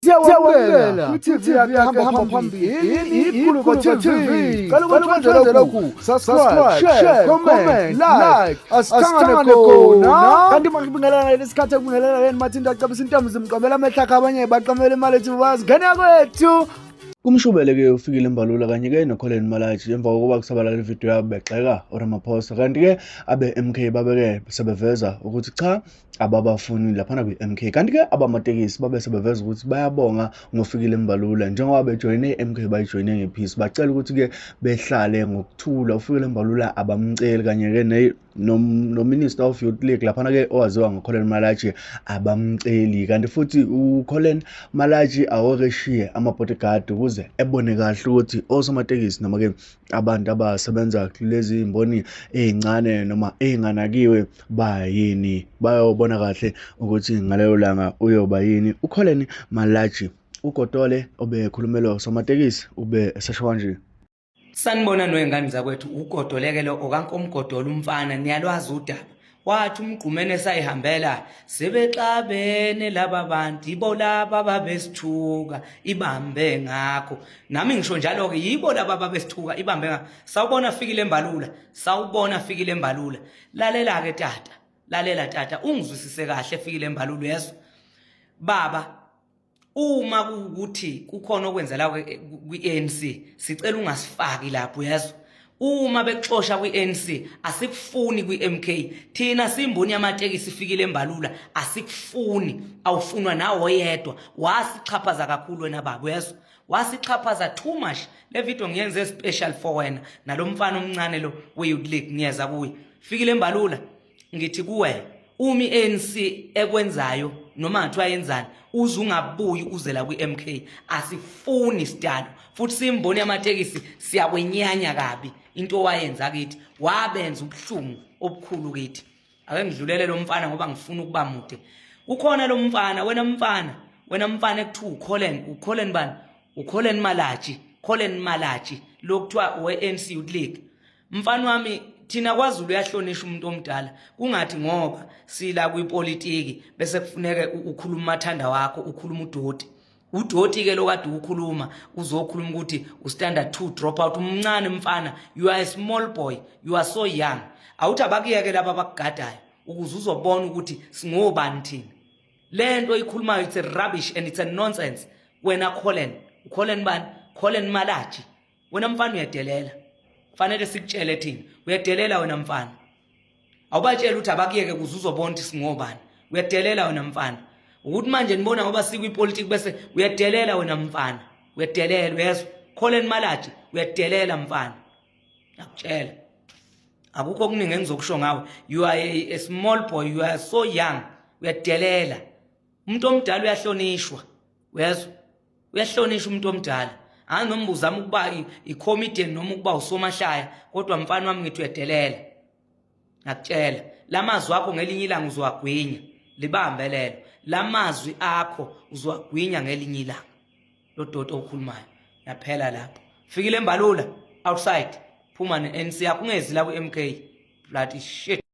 Siyawamukela kwi-TV yakhe hamba phambili iGuluva TV. Qala ukuthondela lokhu, subscribe, share, comment, like. Asihlangane khona. Kanti manje kubingelela lesikhathi ekubingelela yena mathinta acabisa intombi zimqomela amehla akhe abanye baqamela imali ethi bazingena kwethu. Umshubele-ke uFikile Mbalula kanye-ke noKoleni Malachi emva kokuba kusabalala ividiyo yabo begxeka uRamaphosa, kanti-ke abe-MK babe-ke sebeveza ukuthi cha ababafuni laphana kwi-MK, kanti-ke abamatekisi babe sebeveza ukuthi bayabonga ngoFikile Mbalula njengoba bejoyine i-MK bayijoyine ngephisi, bacela ukuthi-ke behlale ngokuthula. uFikile Mbalula abamceli kanye-ke no-Minister of Youth League laphana-ke owaziwa ngoKoleni Malachi abamceli, kanti futhi uKoleni Malachi awokeshiye ama-bodyguard ukuze ebone kahle ukuthi osomatekisi noma-ke abantu abasebenza kulezi imboni ey'ncane noma ey'nganakiwe bayini, bayobona kahle ukuthi ngaleyo langa uyoba yini. uKoleni Malachi ugodole obekhulumela osomatekisi ube esesho kanje: Sanibona noyengane zakwethu, ugodolekelo okankomgodolo umfana, niyalwazi udaba wathi umgqumene esayihambela sebexabene laba bantu ibo laba babesithuka ibambe ngakho. Nami ngisho njalo ke yibo laba babesithuka ibambe ngakho. Sawubona Fikile Mbalula, sawubona Fikile Mbalula. Lalela ke tata, lalela tata, ungizwisise kahle Fikile Mbalula. Yeso baba, uma kuukuthi kukhona okwenzela kwi-ANC sicela ungasifaki lapho. Yeso uma bexoxa kwi-ANC asikufuni kwi-MK, thina simboni yamatekisi Fikile Mbalula asikufuni, awufunwa nawo yedwa. Wasichaphaza kakhulu wena baba. Yeso wasichaphaza too much. Le video ngiyenze special for wena nalomfana omncane lo we-Youth League ngiyeza kuye. Fikile Mbalula, ngithi kuwe uma i-ANC ekwenzayo noma ngathiwa yenzani uze ungabuyi uze la kwi-MK, asifuni sidalo futhi simboni yamatekisi siyakwenyanya kabi into wayenza kithi, wabenza ubuhlungu obukhulu kithi. Ake ngidlulele lo mfana ngoba ngifuna ukuba mude. Ukhona lo mfana, wena mfana ekuthiwa uKoleni bani? uKoleni Malachi, Koleni Malachi lokuthiwa we-ANC Youth League. Mfana wami, thina kwaZulu uyahlonishwa umuntu omdala, kungathi ngoba sila kwipolitiki bese kufuneka ukhuluma umathanda wakho, ukhuluma udoti ke lokade ukukhuluma uzokhuluma ukuthi u-standard 2 dropout umncane mfana. You are a small boy, you are so young. Awuthi abakuyeke laba bakugadayo ukuze uzobona ukuthi singobani thina. Lento ikhulumayo it's a rubbish and it's a nonsense. Wena uKoleni bani? Koleni Malachi. Wena mfana uyadelela, fanele sikutshele thina uyadelela wena mfana. Awubatshela ukuthi abakuyeke ukuze uzobona ukuthi singobani. Uyadelela wena mfana. Ukuthi manje nibona ngoba sikwipolitiki bese uyadelela wena mfana. Uyadelela. Yeso Koleni Malachi uyadelela mfana. Ngakutshela akukho okuningi engizokusho ngawe. You are a small boy, you are so young. Uyadelela. Umuntu omdala uyahlonishwa. Yeso uyahlonishwa umuntu omdala. Nombuza ukuba i-comedian noma ukuba usomahlaya, kodwa mfana wami ngithi uyadelela. Ngakutshela lamazwi akho ngelinye ilanga uzowagwinya, libambe lelo lamazwi akho uzowagwinya ngelinye ilanga. Lo dodo okhulumayo yaphela lapho. Fikile Mbalula outside, phuma ne-ANC yakho ungezi la kwi-MK, bloody shit.